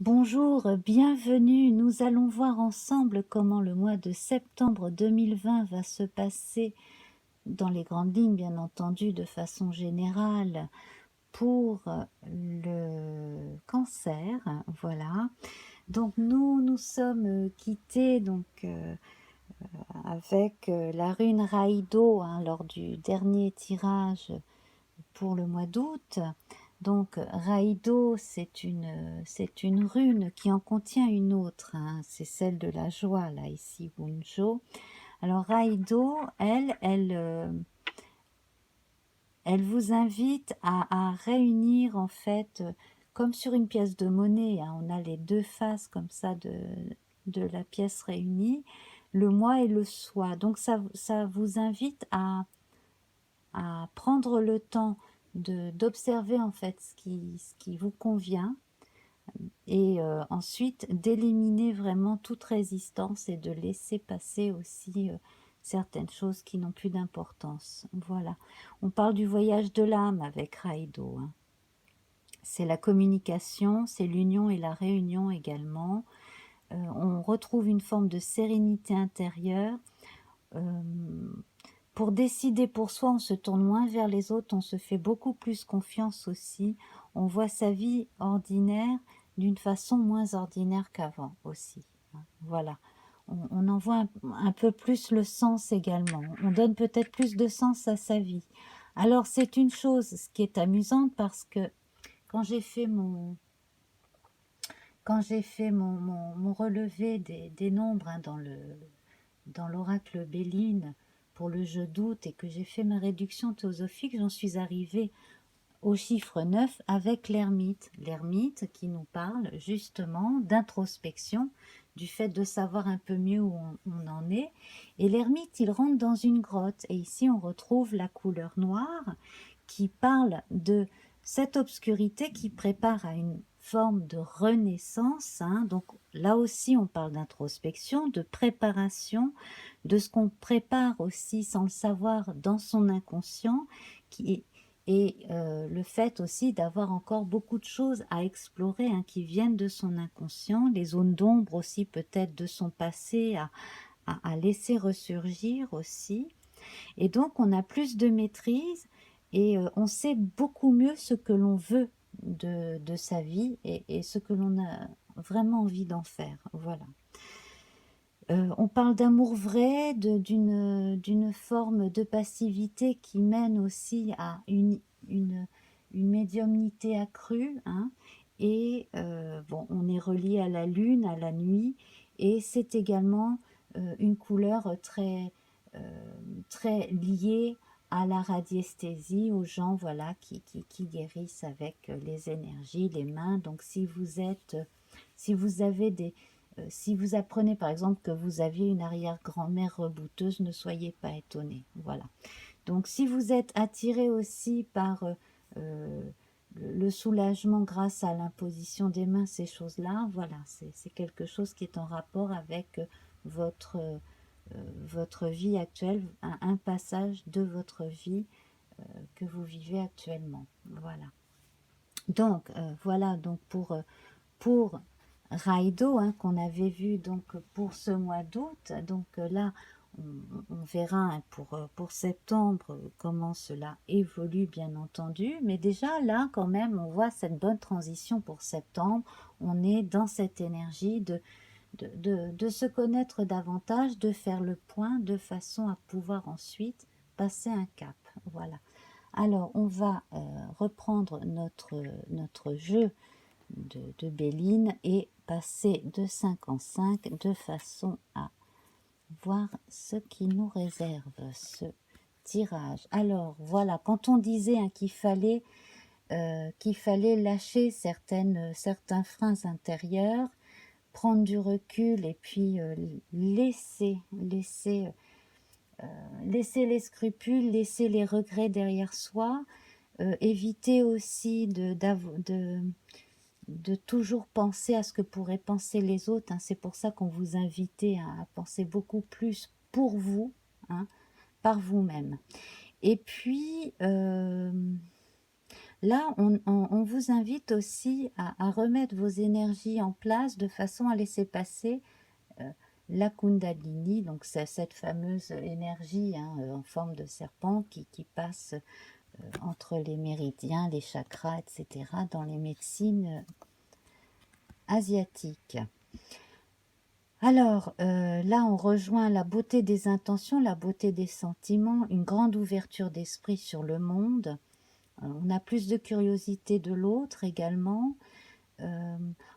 Bonjour, bienvenue. Nous allons voir ensemble comment le mois de septembre 2020 va se passer dans les grandes lignes, bien entendu, de façon générale, pour le cancer. Voilà. Donc nous sommes quittés avec la rune Raïdo lors du dernier tirage pour le mois d'août. Donc Raïdo, c'est une rune qui en contient une autre, c'est celle de la joie, là, ici, Bunjo. Alors Raïdo, elle vous invite à réunir, en fait, comme sur une pièce de monnaie, on a les deux faces comme ça de la pièce réunie, le moi et le soi. Donc ça vous invite à prendre le temps d'observer en fait ce qui vous convient et ensuite d'éliminer vraiment toute résistance et de laisser passer aussi certaines choses qui n'ont plus d'importance. Voilà. On parle du voyage de l'âme avec Raïdo. C'est la communication, c'est l'union et la réunion également. On retrouve une forme de sérénité intérieure. Euh, Pour décider pour soi, on se tourne moins vers les autres, on se fait beaucoup plus confiance aussi. On voit sa vie ordinaire d'une façon moins ordinaire qu'avant aussi. Voilà. On en voit un peu plus le sens également. On donne peut-être plus de sens à sa vie. Alors c'est une chose, ce qui est amusante, parce que quand j'ai fait mon relevé des nombres dans l'oracle Béline pour le jeu d'août et que j'ai fait ma réduction théosophique, j'en suis arrivée au chiffre 9 avec l'ermite. L'ermite qui nous parle justement d'introspection, du fait de savoir un peu mieux où on en est. Et l'ermite, il rentre dans une grotte. Et ici, on retrouve la couleur noire qui parle de cette obscurité qui prépare à une forme de renaissance. Donc là aussi, on parle d'introspection, de préparation, de ce qu'on prépare aussi sans le savoir dans son inconscient, et le fait aussi d'avoir encore beaucoup de choses à explorer qui viennent de son inconscient, les zones d'ombre aussi peut-être de son passé à laisser ressurgir aussi. Et donc on a plus de maîtrise et on sait beaucoup mieux ce que l'on veut de sa vie et ce que l'on a vraiment envie d'en faire. Voilà. On parle d'amour vrai, d'une forme de passivité qui mène aussi à une médiumnité accrue. Et bon, on est relié à la lune, à la nuit, et c'est également une couleur très liée à la radiesthésie, aux gens voilà, qui guérissent avec les énergies, les mains. Donc si vous avez si vous apprenez par exemple que vous aviez une arrière-grand-mère rebouteuse, ne soyez pas étonné. Voilà. Donc si vous êtes attiré aussi par le soulagement grâce à l'imposition des mains, ces choses-là, voilà, c'est quelque chose qui est en rapport avec votre, votre vie actuelle, un passage de votre vie que vous vivez actuellement. Voilà. Donc voilà, donc pour Raïdo, qu'on avait vu donc pour ce mois d'août. Donc là, on verra pour septembre comment cela évolue, bien entendu. Mais déjà là, quand même, on voit cette bonne transition pour septembre. On est dans cette énergie de se connaître davantage, de faire le point de façon à pouvoir ensuite passer un cap. Voilà. Alors, on va reprendre notre jeu de Béline et passer de 5 en 5 de façon à voir ce qui nous réserve ce tirage. Alors voilà, quand on disait qu'il fallait lâcher certains freins intérieurs, prendre du recul et puis laisser les scrupules, laisser les regrets derrière soi, éviter aussi de toujours penser à ce que pourraient penser les autres. C'est pour ça qu'on vous invitait à penser beaucoup plus pour vous, par vous-même. Et puis, Là, on vous invite aussi à remettre vos énergies en place de façon à laisser passer la Kundalini, donc c'est cette fameuse énergie hein, en forme de serpent qui passe entre les méridiens, les chakras, etc., dans les médecines asiatiques. Alors, là, on rejoint la beauté des intentions, la beauté des sentiments, une grande ouverture d'esprit sur le monde. On a plus de curiosité de l'autre également,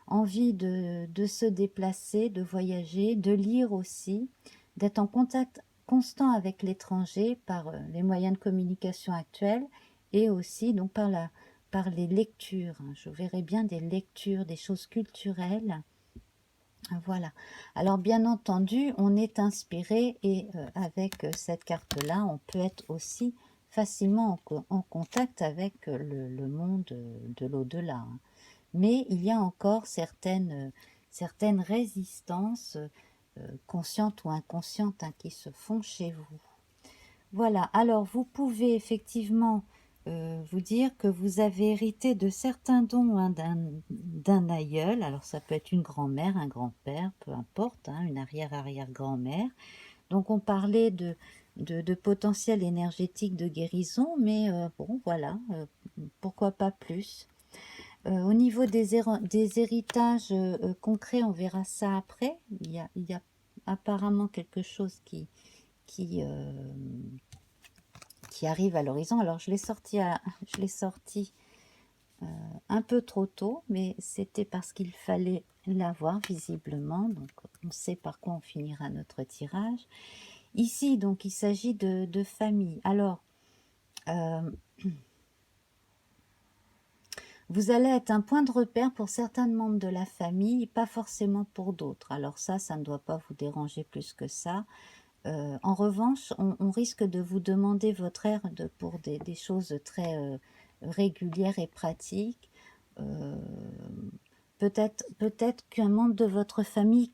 envie de se déplacer, de voyager, de lire aussi, d'être en contact constant avec l'étranger par les moyens de communication actuels et aussi donc par les lectures. Je verrais bien des lectures, des choses culturelles. Voilà. Alors bien entendu, on est inspiré et avec cette carte-là, on peut être aussi facilement en contact avec le monde de l'au-delà. Hein. Mais il y a encore certaines résistances conscientes ou inconscientes hein, qui se font chez vous. Voilà, alors vous pouvez effectivement vous dire que vous avez hérité de certains dons hein, d'un aïeul, alors ça peut être une grand-mère, un grand-père, peu importe, hein, une arrière-arrière-grand-mère. Donc on parlait de potentiel énergétique de guérison, mais bon voilà, pourquoi pas plus. Au niveau des héritages concrets, on verra ça après. Il y a apparemment quelque chose qui, qui arrive à l'horizon. Alors je l'ai sorti un peu trop tôt, mais c'était parce qu'il fallait l'avoir visiblement. Donc on sait par quoi on finira notre tirage. Ici, donc, il s'agit de famille. Alors, vous allez être un point de repère pour certains membres de la famille, pas forcément pour d'autres. Alors ça ne doit pas vous déranger plus que ça. En revanche, on risque de vous demander votre aide pour des choses très régulières et pratiques. Peut-être qu'un membre de votre famille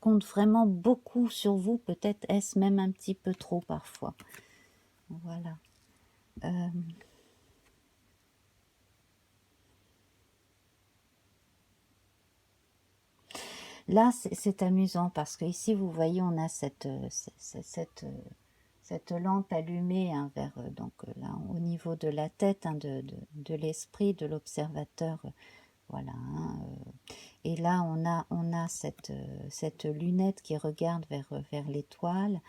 compte vraiment beaucoup sur vous, peut-être est-ce même un petit peu trop parfois. Voilà. Là, c'est amusant parce que ici, vous voyez, on a cette lampe allumée hein, vers donc là au niveau de la tête, hein, de l'esprit, de l'observateur, voilà. Hein, et là, on a cette lunette qui regarde vers l'étoile.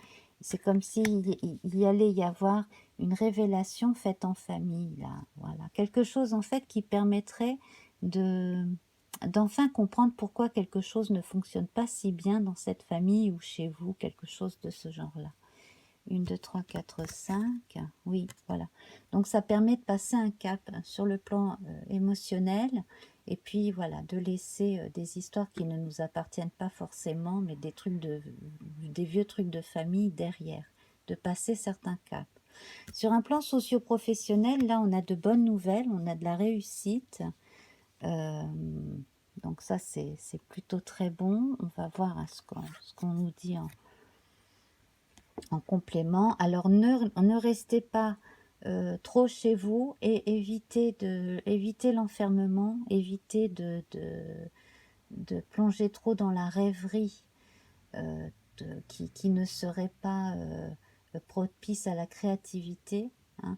C'est comme s'il y allait y avoir une révélation faite en famille, là. Voilà. Quelque chose, en fait, qui permettrait d'enfin comprendre pourquoi quelque chose ne fonctionne pas si bien dans cette famille ou chez vous, quelque chose de ce genre-là. 1, 2, 3, 4, 5. Oui, voilà. Donc, ça permet de passer un cap sur le plan émotionnel et puis, voilà, de laisser des histoires qui ne nous appartiennent pas forcément, mais des vieux trucs de famille derrière, de passer certains caps. Sur un plan socio-professionnel, là, on a de bonnes nouvelles, on a de la réussite. Donc ça, c'est plutôt très bon. On va voir hein, ce qu'on nous dit en complément. Alors ne restez pas trop chez vous et évitez l'enfermement, évitez de plonger trop dans la rêverie qui ne serait pas propice à la créativité. Hein.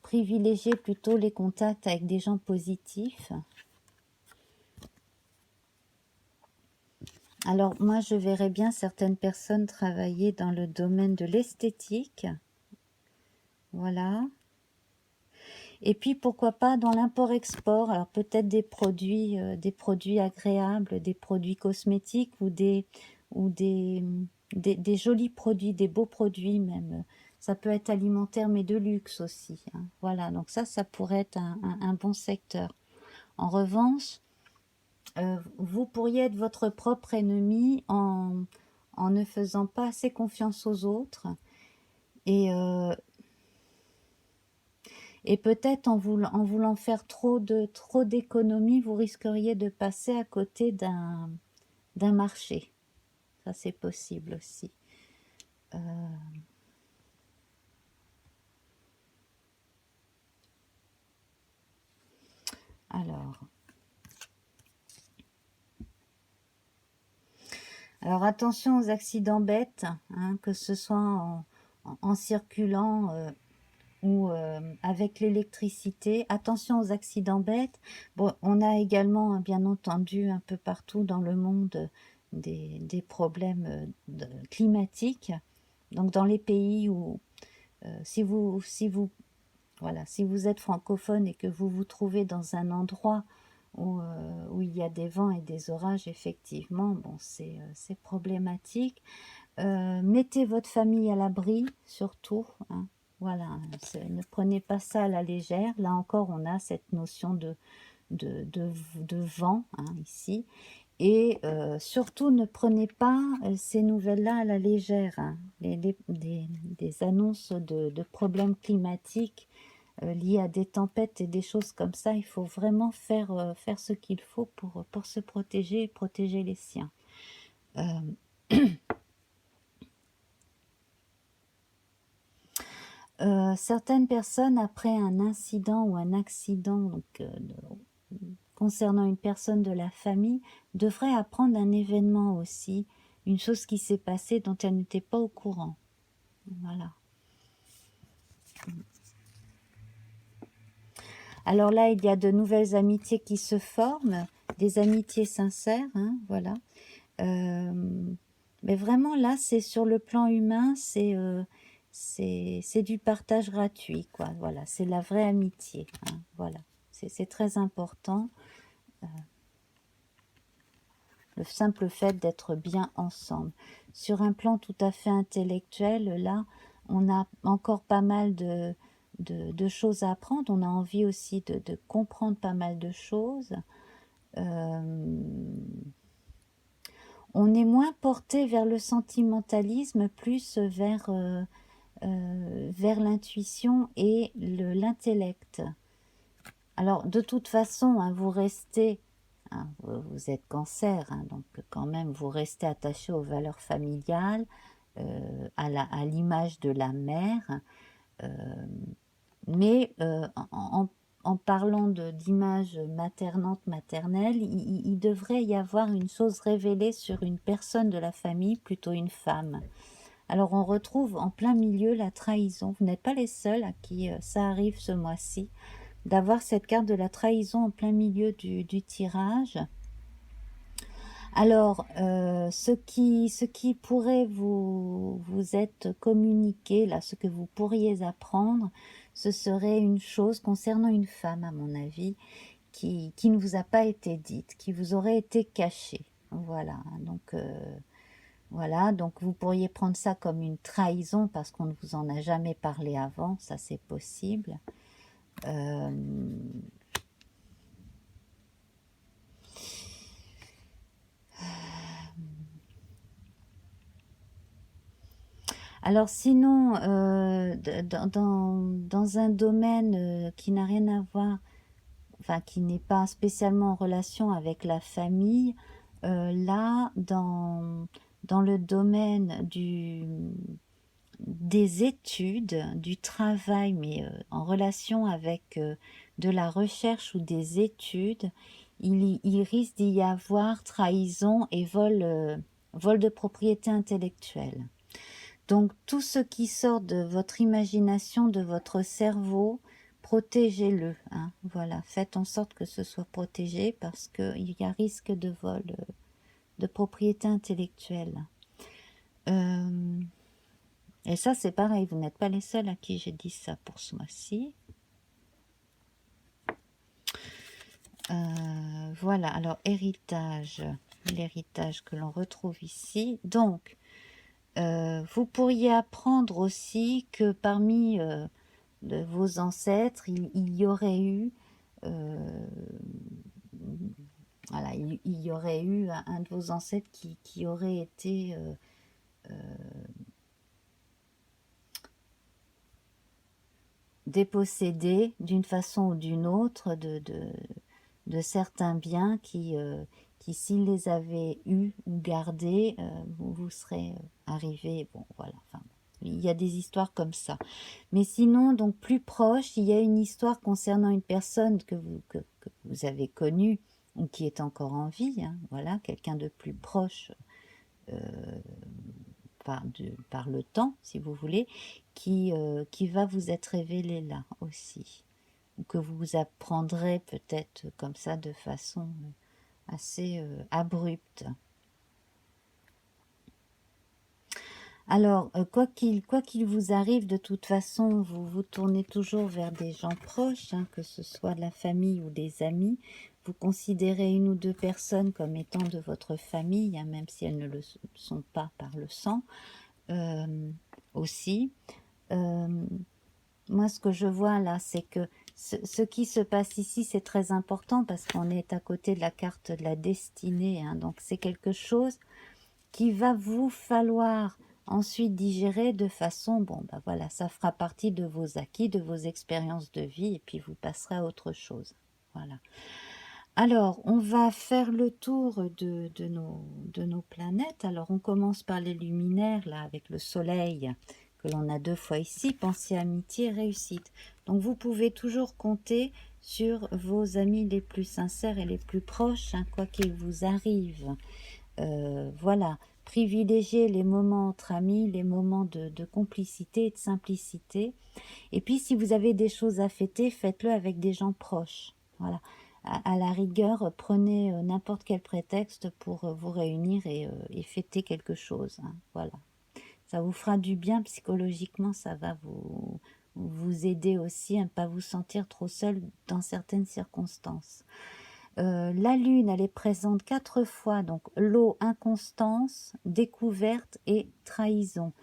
Privilégiez plutôt les contacts avec des gens positifs. Alors moi, je verrais bien certaines personnes travailler dans le domaine de l'esthétique. Voilà. Et puis, pourquoi pas dans l'import-export. Alors peut-être des produits agréables, des produits cosmétiques ou des jolis produits, des beaux produits même. Ça peut être alimentaire, mais de luxe aussi. Hein. Voilà, donc ça pourrait être un bon secteur. En revanche, vous pourriez être votre propre ennemi en ne faisant pas assez confiance aux autres et peut-être en voulant faire trop d'économies, vous risqueriez de passer à côté d'un marché. Ça, c'est possible aussi. Alors attention aux accidents bêtes, hein, que ce soit en circulant ou avec l'électricité. Attention aux accidents bêtes. Bon, on a également, bien entendu, un peu partout dans le monde des problèmes climatiques. Donc dans les pays où, si vous êtes francophone et que vous vous trouvez dans un endroit où il y a des vents et des orages, effectivement, bon, c'est problématique. Mettez votre famille à l'abri, surtout, hein. Voilà, ne prenez pas ça à la légère. Là encore, on a cette notion de vent, hein, ici. Et surtout, ne prenez pas ces nouvelles-là à la légère, hein. Des annonces de problèmes climatiques liés à des tempêtes et des choses comme ça, il faut vraiment faire ce qu'il faut pour se protéger et protéger les siens. Certaines personnes, après un incident ou un accident donc, concernant une personne de la famille, devraient apprendre un événement aussi, une chose qui s'est passée dont elle n'était pas au courant. Voilà. Alors là, il y a de nouvelles amitiés qui se forment, des amitiés sincères, hein, voilà. Mais vraiment, là, c'est sur le plan humain, c'est du partage gratuit, quoi. Voilà, c'est la vraie amitié, hein, voilà. C'est très important. Le simple fait d'être bien ensemble. Sur un plan tout à fait intellectuel, là, on a encore pas mal de choses à apprendre. On a envie aussi de comprendre pas mal de choses. On est moins porté vers le sentimentalisme, plus vers l'intuition et l'intellect. Alors, de toute façon, hein, vous restez, hein, vous êtes Cancer, hein, donc quand même, vous restez attaché aux valeurs familiales, à l'image de la mère, mais en parlant d'image maternante, maternelle, il devrait y avoir une chose révélée sur une personne de la famille, plutôt une femme. Alors on retrouve en plein milieu la trahison. Vous n'êtes pas les seuls à qui ça arrive ce mois-ci, d'avoir cette carte de la trahison en plein milieu du tirage. Alors, ce qui pourrait vous être communiqué, là, ce que vous pourriez apprendre, ce serait une chose concernant une femme, à mon avis, qui ne vous a pas été dite, qui vous aurait été cachée. Voilà, donc vous pourriez prendre ça comme une trahison parce qu'on ne vous en a jamais parlé avant, ça c'est possible. Alors sinon, dans un domaine qui n'a rien à voir, enfin qui n'est pas spécialement en relation avec la famille, là, dans le domaine des études, du travail, mais en relation avec de la recherche ou des études, il risque d'y avoir trahison et vol de propriété intellectuelle. Donc tout ce qui sort de votre imagination, de votre cerveau, protégez-le, hein, voilà, faites en sorte que ce soit protégé parce qu'il y a risque de vol de propriété intellectuelle. Et ça c'est pareil, vous n'êtes pas les seuls à qui j'ai dit ça pour ce mois-ci. Voilà, alors héritage, l'héritage que l'on retrouve ici. Donc, vous pourriez apprendre aussi que parmi de vos ancêtres, il y aurait eu, voilà, il y aurait eu un de vos ancêtres qui aurait été dépossédé d'une façon ou d'une autre de certains biens qui s'il les avait eus ou gardés, vous serez arrivé, bon voilà, enfin, il y a des histoires comme ça. Mais sinon, donc plus proche, il y a une histoire concernant une personne que vous avez connue ou qui est encore en vie, hein, voilà, quelqu'un de plus proche euh, par le temps, si vous voulez, qui va vous être révélé là aussi, ou que vous apprendrez peut-être comme ça de façon assez abrupte. Alors, quoi qu'il vous arrive, de toute façon, vous vous tournez toujours vers des gens proches, hein, que ce soit de la famille ou des amis. Vous considérez une ou deux personnes comme étant de votre famille, hein, même si elles ne le sont pas par le sang, aussi. Moi, ce que je vois là, c'est que ce qui se passe ici, c'est très important parce qu'on est à côté de la carte de la destinée, hein, donc c'est quelque chose qui va vous falloir ensuite digérer de façon, bon, ben voilà, ça fera partie de vos acquis, de vos expériences de vie, et puis vous passerez à autre chose. Voilà. Alors, on va faire le tour de nos planètes. Alors, on commence par les luminaires, là, avec le soleil, que l'on a 2 fois ici, pensée, amitié, réussite. Donc, vous pouvez toujours compter sur vos amis les plus sincères et les plus proches, hein, quoi qu'il vous arrive. Voilà, privilégiez les moments entre amis, les moments de complicité et de simplicité. Et puis, si vous avez des choses à fêter, faites-le avec des gens proches. Voilà. À la rigueur, prenez n'importe quel prétexte pour vous réunir et fêter quelque chose, hein. Voilà. Ça vous fera du bien psychologiquement, ça va vous aider aussi à ne pas vous sentir trop seul dans certaines circonstances. La lune, elle est présente 4 fois, donc l'eau, inconstance, découverte et trahison.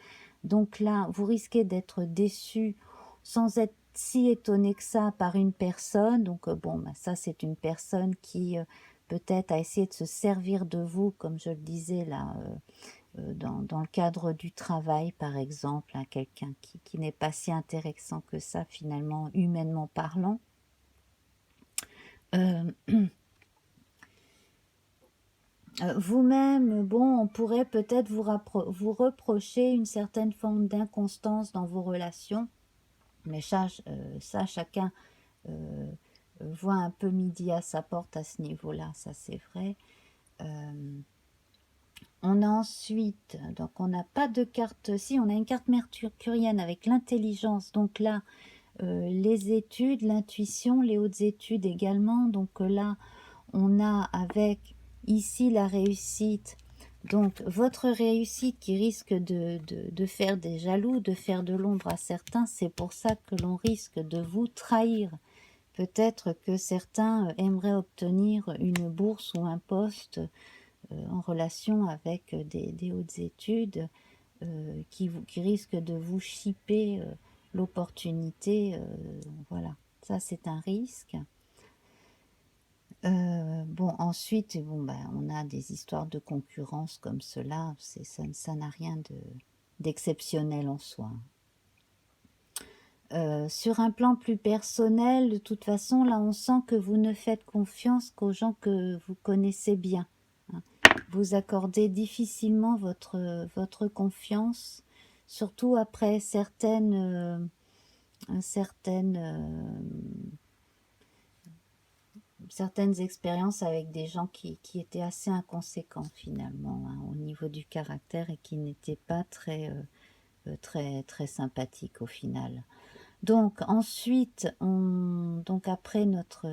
Donc là, vous risquez d'être déçu sans être si étonné que ça par une personne. Donc bon, bah, ça c'est une personne qui peut-être a essayé de se servir de vous, comme je le disais là, dans le cadre du travail par exemple, hein, quelqu'un qui n'est pas si intéressant que ça finalement, humainement parlant. Vous-même, bon, on pourrait peut-être vous reprocher une certaine forme d'inconstance dans vos relations, mais ça chacun euh, voit un peu midi à sa porte à ce niveau-là, ça c'est vrai. On a ensuite, donc on n'a pas de carte, si on a une carte mercurienne avec l'intelligence, donc là, les études, l'intuition, les hautes études également, donc là, on a avec ici la réussite, donc votre réussite qui risque de faire des jaloux, de faire de l'ombre à certains, c'est pour ça que l'on risque de vous trahir. Peut-être que certains aimeraient obtenir une bourse ou un poste en relation avec des hautes études qui risquent de vous chipper l'opportunité. Voilà, ça c'est un risque. Bon, ensuite, bon, bah, on a des histoires de concurrence comme cela, ça n'a rien d'exceptionnel en soi. Sur un plan plus personnel, de toute façon, là, on sent que vous ne faites confiance qu'aux gens que vous connaissez bien, hein. Vous accordez difficilement votre confiance, surtout après certaines expériences avec des gens qui étaient assez inconséquents finalement, hein, au niveau du caractère et qui n'étaient pas très sympathiques au final. Donc ensuite, donc après notre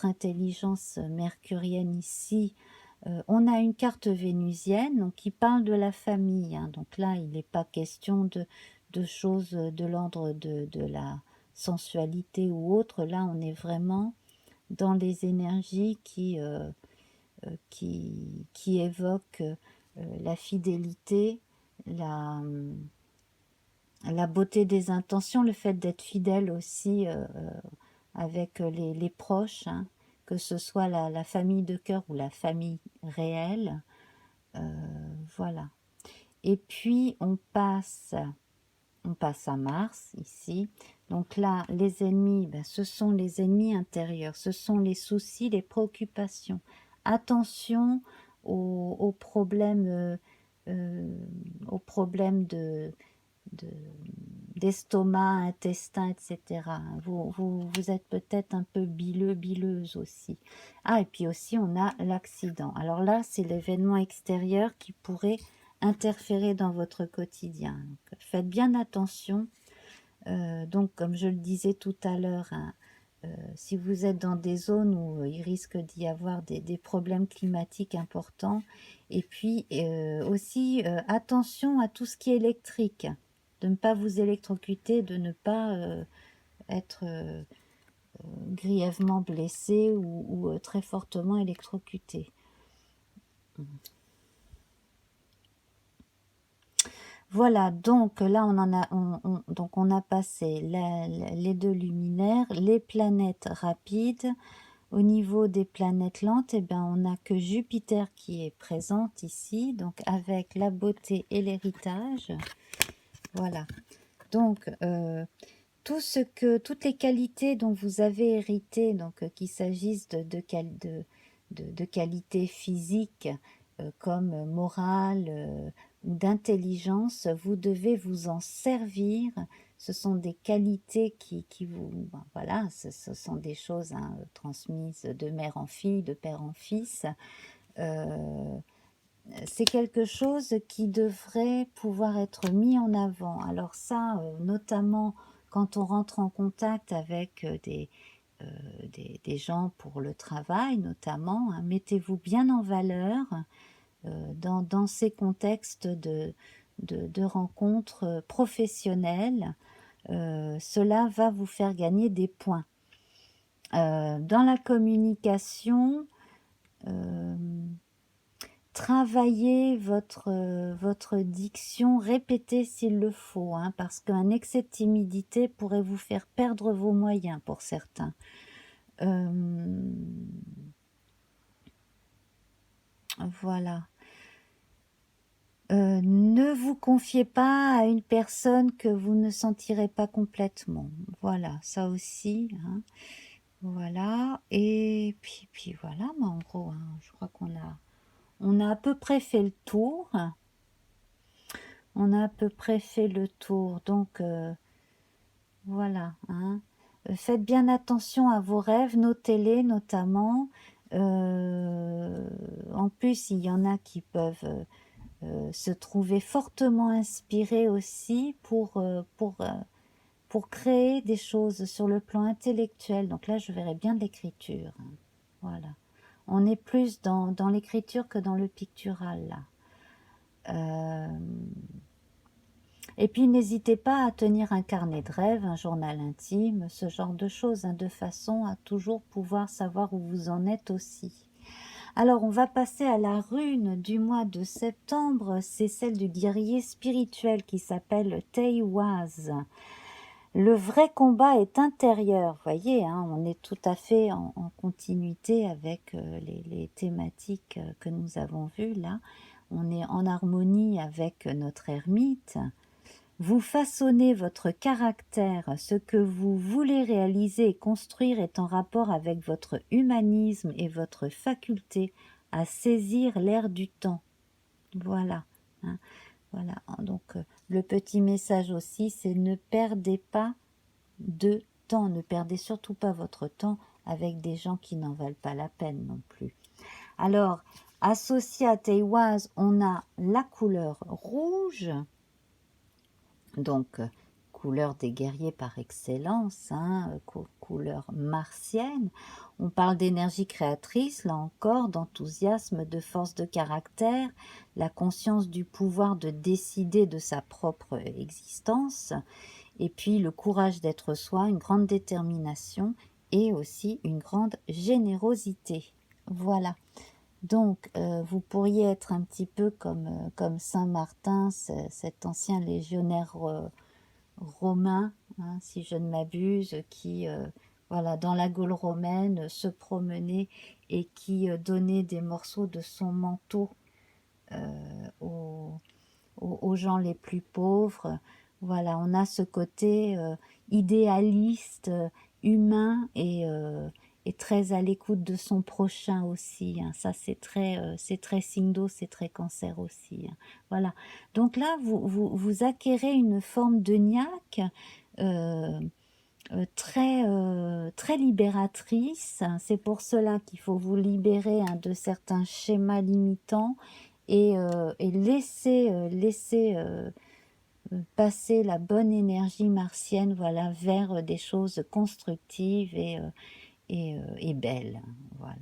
intelligence mercurienne ici, on a une carte vénusienne donc, qui parle de la famille, hein. Donc là, il n'est pas question de choses de l'ordre de la sensualité ou autre. Là, on est vraiment dans les énergies qui évoquent la fidélité, la beauté des intentions, le fait d'être fidèle aussi avec les proches, hein, que ce soit la famille de cœur ou la famille réelle. Voilà. Et puis on passe à Mars ici. Donc là, les ennemis, ben, ce sont les ennemis intérieurs, ce sont les soucis, les préoccupations. Attention aux problèmes, aux problèmes de d'estomac, intestin, etc. Vous êtes peut-être un peu bileux, bileuse aussi. Ah, et puis aussi, on a l'accident. Alors là, c'est l'événement extérieur qui pourrait interférer dans votre quotidien. Donc, faites bien attention. Donc, comme je le disais tout à l'heure, hein, si vous êtes dans des zones où il risque d'y avoir des problèmes climatiques importants, et puis aussi attention à tout ce qui est électrique, de ne pas vous électrocuter, de ne pas être grièvement blessé ou très fortement électrocuté. Voilà, donc là donc on a passé les deux luminaires, les planètes rapides. Au niveau des planètes lentes, eh bien, on n'a que Jupiter qui est présente ici, donc avec la beauté et l'héritage. Voilà. Donc, toutes les qualités dont vous avez hérité, donc qu'il s'agisse de qualités physiques comme morale ou d'intelligence, vous devez vous en servir. Ce sont des qualités qui vous... Ben, voilà, ce sont des choses hein, transmises de mère en fille, de père en fils. C'est quelque chose qui devrait pouvoir être mis en avant. Alors ça, notamment quand on rentre en contact avec des gens pour le travail, notamment, hein, mettez-vous bien en valeur dans ces contextes de rencontres professionnelles. Cela va vous faire gagner des points. Dans la communication, travaillez votre diction, répétez s'il le faut, hein, parce qu'un excès de timidité pourrait vous faire perdre vos moyens pour certains. Voilà. Ne vous confiez pas à une personne que vous ne sentirez pas complètement. Voilà, ça aussi. Hein. Voilà. Et puis voilà, mais en gros, hein, je crois on a à peu près fait le tour. On a à peu près fait le tour. Donc, voilà. Hein. Faites bien attention à vos rêves, notez-les notamment. En plus, il y en a qui peuvent se trouver fortement inspirés aussi pour créer des choses sur le plan intellectuel. Donc là, je verrais bien de l'écriture. Hein. Voilà. On est plus dans l'écriture que dans le pictural, là. Et puis, n'hésitez pas à tenir un carnet de rêves, un journal intime, ce genre de choses, hein, de façon à toujours pouvoir savoir où vous en êtes aussi. Alors, on va passer à la rune du mois de septembre. C'est celle du guerrier spirituel qui s'appelle Teiwaz. Le vrai combat est intérieur. Vous voyez, hein, on est tout à fait en continuité avec les thématiques que nous avons vues là. On est en harmonie avec notre ermite. Vous façonnez votre caractère, ce que vous voulez réaliser et construire est en rapport avec votre humanisme et votre faculté à saisir l'air du temps. Voilà. Hein, voilà. Donc, le petit message aussi, c'est ne perdez pas de temps, ne perdez surtout pas votre temps avec des gens qui n'en valent pas la peine non plus. Alors, associé à Teiwaz, on a la couleur rouge, donc couleur des guerriers par excellence, hein, couleur martienne. On parle d'énergie créatrice, là encore, d'enthousiasme, de force de caractère, la conscience du pouvoir de décider de sa propre existence, et puis le courage d'être soi, une grande détermination et aussi une grande générosité. Voilà. Donc, vous pourriez être un petit peu comme Saint Martin, cet ancien légionnaire romain, hein, si je ne m'abuse, qui, voilà, dans la Gaule romaine, se promenait et qui donnait des morceaux de son manteau aux gens les plus pauvres. Voilà, on a ce côté idéaliste, humain est très à l'écoute de son prochain aussi, hein. Ça c'est très signe d'eau, c'est très cancer aussi, hein. Voilà, donc là vous acquérez une forme de niaque très libératrice. C'est pour cela qu'il faut vous libérer, hein, de certains schémas limitants et laisser passer la bonne énergie martienne, voilà, vers des choses constructives et belles, voilà.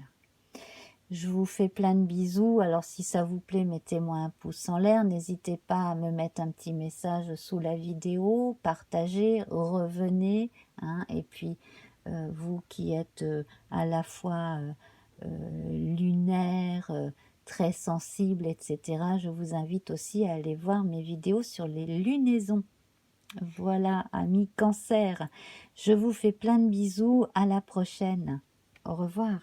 Je vous fais plein de bisous. Alors si ça vous plaît, mettez-moi un pouce en l'air. N'hésitez pas à me mettre un petit message sous la vidéo, partagez, revenez, hein. Et puis vous qui êtes à la fois lunaire, très sensible, etc., je vous invite aussi à aller voir mes vidéos sur les lunaisons. Voilà, amis Cancer, je vous fais plein de bisous. À la prochaine. Au revoir.